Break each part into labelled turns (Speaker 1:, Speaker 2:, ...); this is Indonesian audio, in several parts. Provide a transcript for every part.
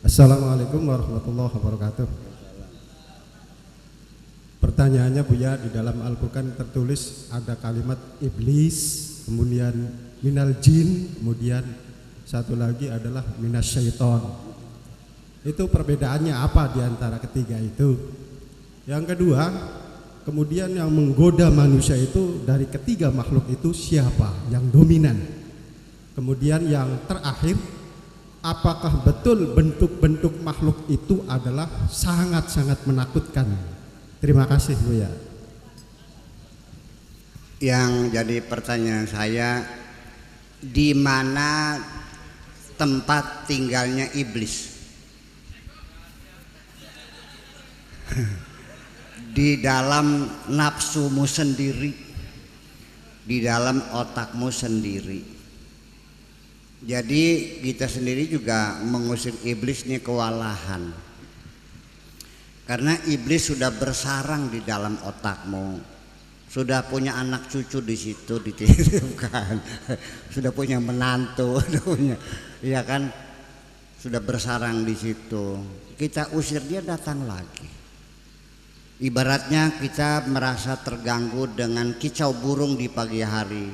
Speaker 1: Assalamualaikum warahmatullahi wabarakatuh. Pertanyaannya Buya, di dalam Al-Quran tertulis ada kalimat iblis, kemudian minal jin, kemudian satu lagi adalah minas syaiton. Itu perbedaannya apa di antara ketiga itu? Yang kedua, kemudian yang menggoda manusia itu dari ketiga makhluk itu siapa yang dominan? Kemudian yang terakhir, apakah betul bentuk-bentuk makhluk itu adalah sangat-sangat menakutkan? Terima kasih Buya.
Speaker 2: Yang jadi pertanyaan saya, di mana tempat tinggalnya iblis? Di dalam nafsumu sendiri, di dalam otakmu sendiri. Jadi kita sendiri juga mengusir iblis ini kewalahan. Karena iblis sudah bersarang di dalam otakmu, sudah punya anak cucu di situ dititipkan, sudah punya menantu, sudah punya, ya kan, sudah bersarang di situ. Kita usir dia datang lagi. Ibaratnya kita merasa terganggu dengan kicau burung di pagi hari,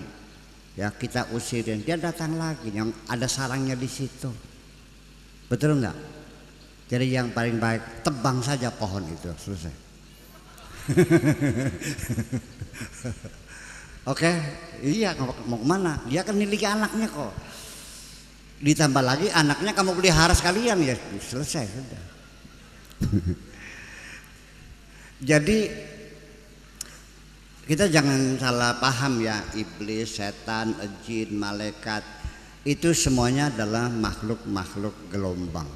Speaker 2: ya kita usirin, dia datang lagi, yang ada sarangnya di situ. Betul nggak? Jadi yang paling baik tebang saja pohon itu, selesai. Oke, iya, mau kemana? Dia kan miliki anaknya kok. Ditambah lagi anaknya kamu pelihara sekalian, ya selesai sudah. Jadi kita jangan salah paham ya, iblis, setan, jin, malaikat itu semuanya adalah makhluk-makhluk gelombang.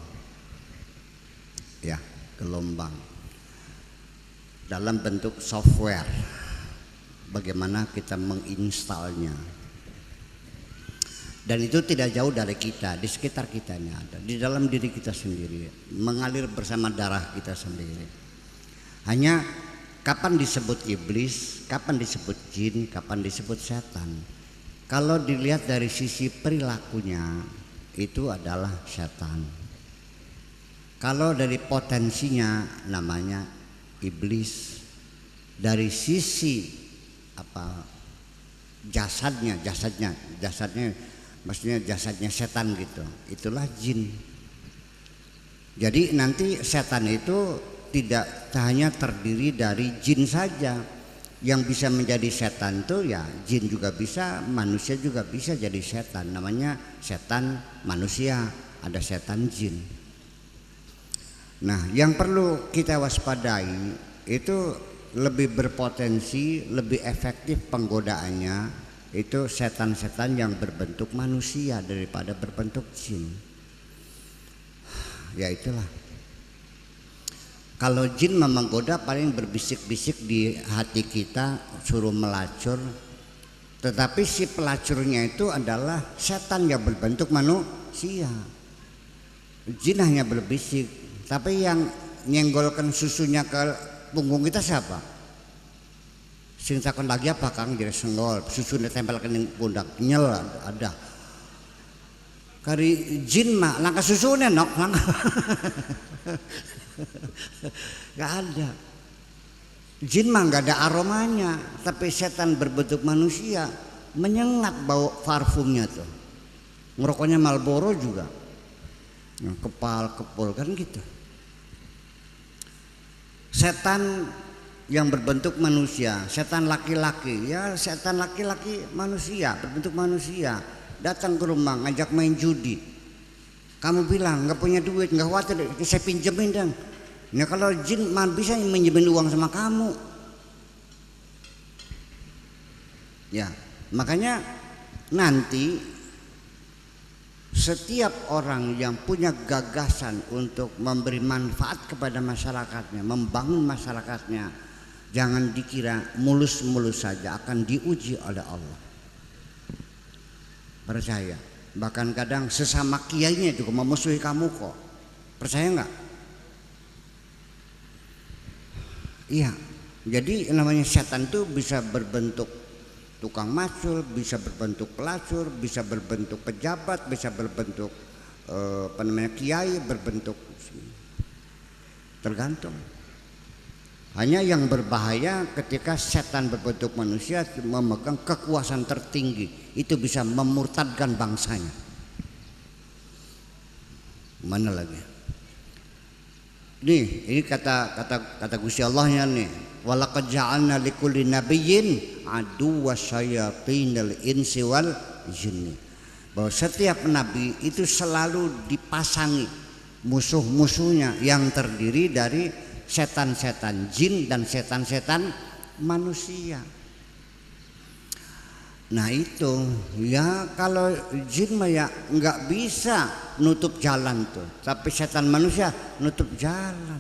Speaker 2: Ya, gelombang dalam bentuk software, bagaimana kita menginstalnya, dan itu tidak jauh dari kita, di sekitar kita ini ada, di dalam diri kita sendiri, mengalir bersama darah kita sendiri. Hanya kapan disebut iblis, kapan disebut jin, kapan disebut setan. Kalau dilihat dari sisi perilakunya, itu adalah setan. Kalau dari potensinya namanya iblis. Dari sisi apa, jasadnya maksudnya jasadnya setan gitu, itulah jin. Jadi nanti setan itu tidak hanya terdiri dari jin saja. Yang bisa menjadi setan itu ya jin juga bisa, manusia juga bisa jadi setan. Namanya setan manusia, ada setan jin. Nah, yang perlu kita waspadai itu lebih berpotensi, lebih efektif penggodaannya itu setan-setan yang berbentuk manusia daripada berbentuk jin. Ya itulah. Kalau jin menggoda paling berbisik-bisik di hati kita, suruh melacur. Tetapi si pelacurnya itu adalah setan yang berbentuk manusia. Jin hanya berbisik. Tapi yang nyenggolkan susunya ke punggung kita siapa? Sing takon lagi apa Kang, jadi senggol susunya tempelkan di pundak nyel ada. Kari jin mah langkah susunya nok langkah. Gak ada. Jin mah gak ada aromanya, tapi setan berbentuk manusia menyengat bau parfumnya tuh. Ngerokoknya Marlboro juga, kepul kan gitu. Setan yang berbentuk manusia, setan laki-laki, ya setan laki-laki manusia, berbentuk manusia, datang ke rumah ngajak main judi. Kamu bilang nggak punya duit, nggak khawatir, saya pinjemin dong. Nah kalau jin bisa minjemin uang sama kamu. Ya makanya nanti setiap orang yang punya gagasan untuk memberi manfaat kepada masyarakatnya, membangun masyarakatnya, jangan dikira mulus-mulus saja, akan diuji oleh Allah. Percaya. Bahkan kadang sesama kiainya juga memusuhi kamu kok. Percaya nggak? Iya. Jadi namanya setan itu bisa berbentuk tukang macul, bisa berbentuk pelacur, bisa berbentuk pejabat, bisa berbentuk kiai berbentuk, tergantung. Hanya yang berbahaya ketika setan berbentuk manusia memegang kekuasaan tertinggi, itu bisa memurtadkan bangsanya. Mana lagi? Nih, ini kata Gusti Allahnya nih, walaqad ja'alna likulli nabiyyin aduwwa syayatinil insi wal jinni. Bahwa setiap nabi itu selalu dipasangi musuh-musuhnya yang terdiri dari setan-setan jin dan setan-setan manusia. Nah itu ya, kalau jin mah ya nggak bisa nutup jalan tuh, tapi setan manusia nutup jalan.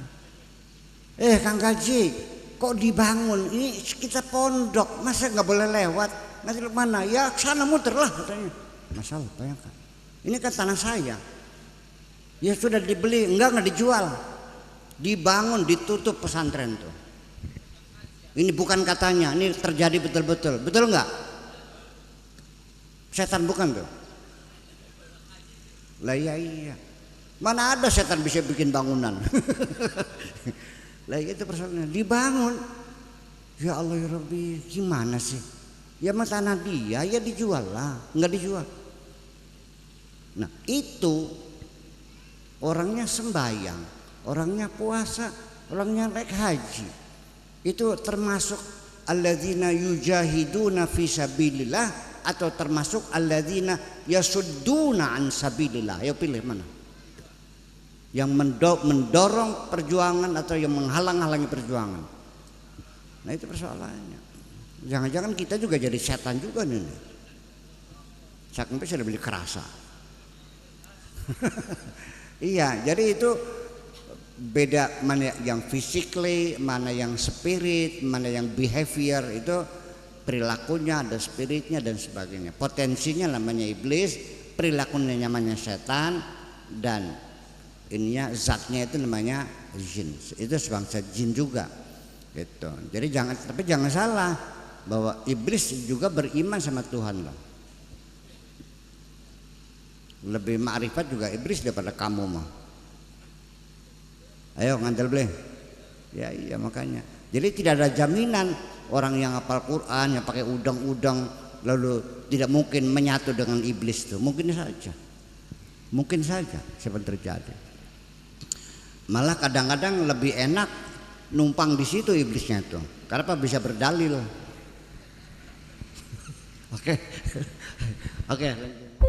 Speaker 2: Kang Gaji, kok dibangun? Ini kita pondok, masa nggak boleh lewat? Nanti mana? Ya sana muter lah katanya. Masalah bayangkan, ini kan tanah saya. Ya sudah dibeli, enggak dijual. Dibangun, ditutup pesantren tuh. Ini bukan katanya, ini terjadi betul-betul. Betul enggak? Setan bukan tuh? Lah iya. Mana ada setan bisa bikin bangunan? Lah itu persoalannya, dibangun. Ya Allah ya Rabbi, gimana sih? Ya mah tanah dia, ya dijual lah, enggak dijual. Nah itu orangnya sembahyang, orangnya puasa, orangnya naik haji, itu termasuk alladzina yujahiduna fi sabilillah atau termasuk alladzina yasudduna an sabilillah? Ayo pilih mana? Yang mendorong perjuangan atau yang menghalang-halangi perjuangan? Nah itu persoalannya. Jangan-jangan kita juga jadi setan juga nih. Sampai sudah beli kerasa. Iya, jadi itu beda, mana yang physically, mana yang spirit, mana yang behavior, itu perilakunya ada spiritnya dan sebagainya. Potensinya namanya iblis, perilakunya namanya setan, dan ininya zatnya itu namanya jin. Itu sebangsa jin juga. Gitu. Jadi jangan salah bahwa iblis juga beriman sama Tuhan loh. Lebih ma'rifat juga iblis daripada kamu mah. Ayo ngandel boleh. Ya iya makanya. Jadi tidak ada jaminan orang yang hafal Quran, yang pakai udang-udang lalu tidak mungkin menyatu dengan iblis tuh. Mungkin saja seperti terjadi. Malah kadang-kadang lebih enak numpang di situ iblisnya tuh. Karena apa? Bisa berdalil. Oke. Oke, lanjut.